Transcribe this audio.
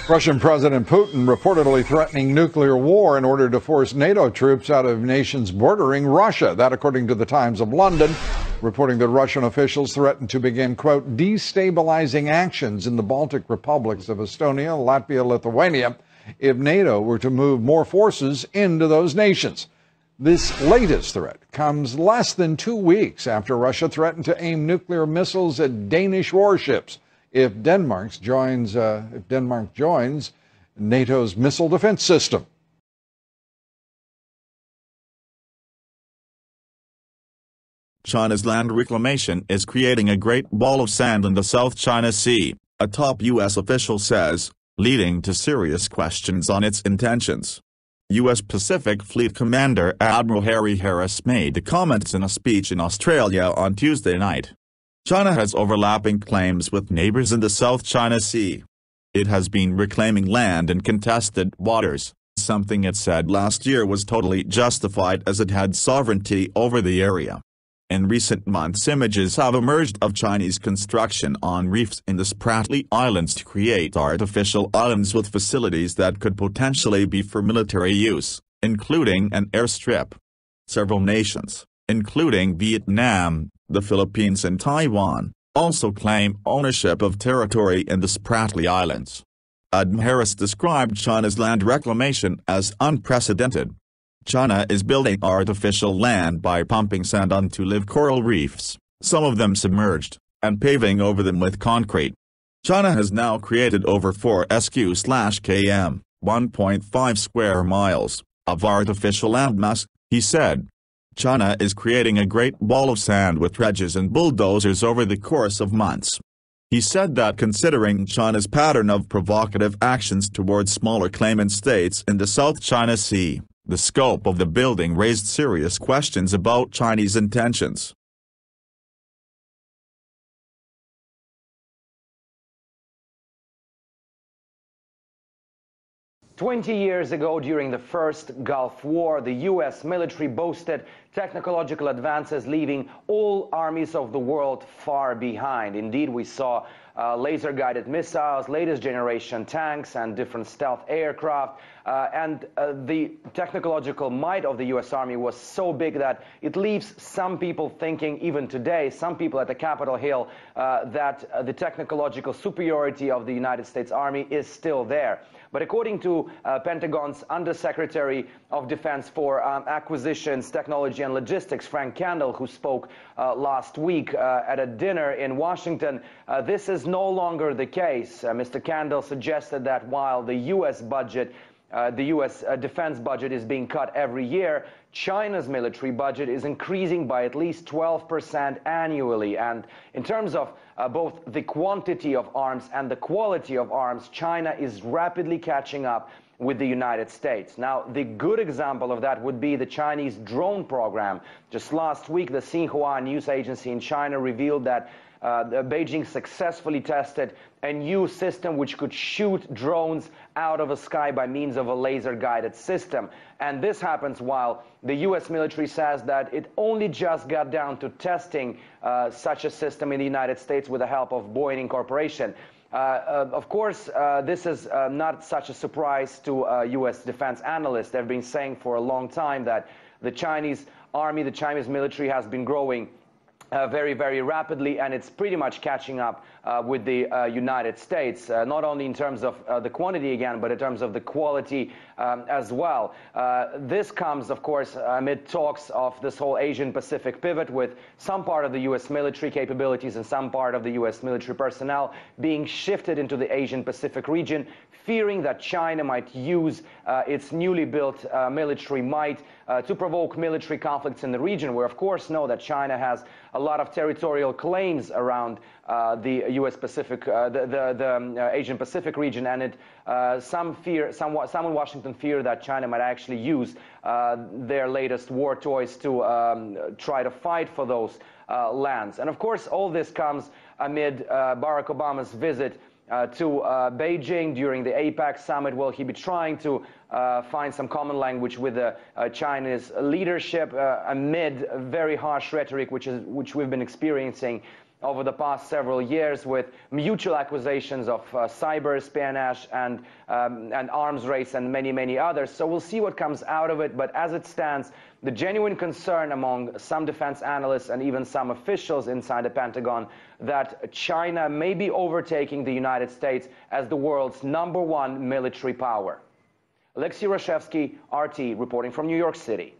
Russian President Putin reportedly threatening nuclear war in order to force NATO troops out of nations bordering Russia. That, according to the Times of London, reporting that Russian officials threatened to begin, quote, destabilizing actions in the Baltic republics of Estonia, Latvia, Lithuania, if NATO were to move more forces into those nations. This latest threat comes less than 2 weeks after Russia threatened to aim nuclear missiles at Danish warships if Denmark joins NATO's missile defense system. China's land reclamation is creating a great ball of sand in the South China Sea, a top U.S. official says, leading to serious questions on its intentions. U.S. Pacific Fleet Commander Admiral Harry Harris made the comments in a speech in Australia on Tuesday night. China has overlapping claims with neighbors in the South China Sea. It has been reclaiming land in contested waters, something it said last year was totally justified as it had sovereignty over the area. In recent months, images have emerged of Chinese construction on reefs in the Spratly Islands to create artificial islands with facilities that could potentially be for military use, including an airstrip. Several nations, including Vietnam, the Philippines and Taiwan, also claim ownership of territory in the Spratly Islands. Admiral Harris described China's land reclamation as unprecedented. China is building artificial land by pumping sand onto live coral reefs, some of them submerged, and paving over them with concrete. China has now created over 4 sq/km, 1.5 square miles, of artificial landmass, he said. China is creating a great ball of sand with dredges and bulldozers over the course of months. He said that considering China's pattern of provocative actions towards smaller claimant states in the South China Sea, the scope of the building raised serious questions about Chinese intentions. "20 years ago, during the first Gulf War, the U.S. military boasted technological advances, leaving all armies of the world far behind. Indeed, we saw laser-guided missiles, latest generation tanks, and different stealth aircraft. The technological might of the U.S. Army was so big that it leaves some people thinking, even today, some people at the Capitol Hill, that the technological superiority of the United States Army is still there. But according to Pentagon's Undersecretary of Defense for Acquisitions, Technology and Logistics, Frank Kendall, who spoke last week at a dinner in Washington, this is no longer the case. Mr. Kendall suggested that while the U.S. budget, the U.S. defense budget is being cut every year, China's military budget is increasing by at least 12% annually. And in terms of both the quantity of arms and the quality of arms, China is rapidly catching up with the United States. Now, the good example of that would be the Chinese drone program. Just last week, the Xinhua news agency in China revealed that Beijing successfully tested a new system which could shoot drones out of the sky by means of a laser-guided system. And this happens while the U.S. military says that it only just got down to testing such a system in the United States with the help of Boeing Corporation. Of course, this is not such a surprise to U.S. defense analysts. They've been saying for a long time that the Chinese army, the Chinese military has been growing very, very rapidly, and it's pretty much catching up with the United States, not only in terms of the quantity again, but in terms of the quality as well. This comes, of course, amid talks of this whole Asian-Pacific pivot, with some part of the U.S. military capabilities and some part of the U.S. military personnel being shifted into the Asian-Pacific region, fearing that China might use its newly built military might to provoke military conflicts in the region. We, of course, know that China has a lot of territorial claims around the U.S. Pacific, the Asian Pacific region, and some in Washington fear that China might actually use their latest war toys to try to fight for those lands. And of course, all this comes amid Barack Obama's visit to Beijing during the APEC summit. Will he be trying to find some common language with the Chinese leadership amid very harsh rhetoric which we've been experiencing over the past several years with mutual accusations of cyber espionage and arms race and many, many others. So we'll see what comes out of it. But as it stands, the genuine concern among some defense analysts and even some officials inside the Pentagon that China may be overtaking the United States as the world's #1 military power. Alexei Rashevsky, RT, reporting from New York City.